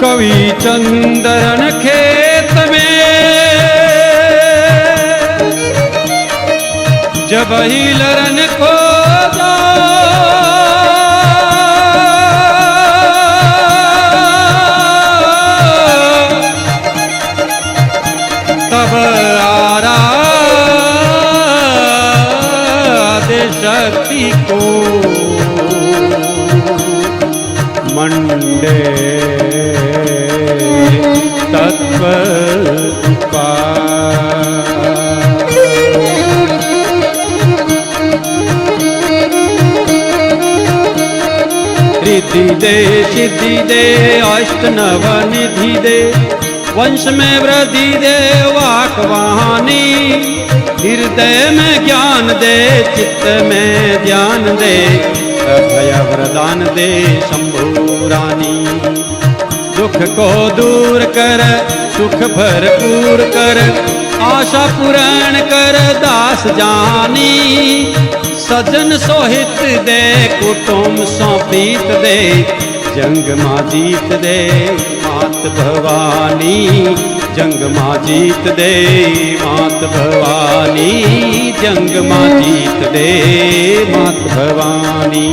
कवि चंदन खेत में जब ही लरन को तब आराधे शक्ति को मंडे तत्व रिद्धि दे सिद्धि दे अष्ट नव निधि दे वंश में वृद्धि दे वाकवाणी हृदय में ज्ञान दे चित्त में ध्यान दे अभय वरदान दे शंभु रानी दुख को दूर कर सुख भरपूर कर आशा पूर्ण कर दास जानी सजन सोहित दे कुटुंब सौंपीत दे जंग माँ जीत दे मात भवानी जंग माँ जीत दे मात भवानी जंग माँ जीत दे मात भवानी।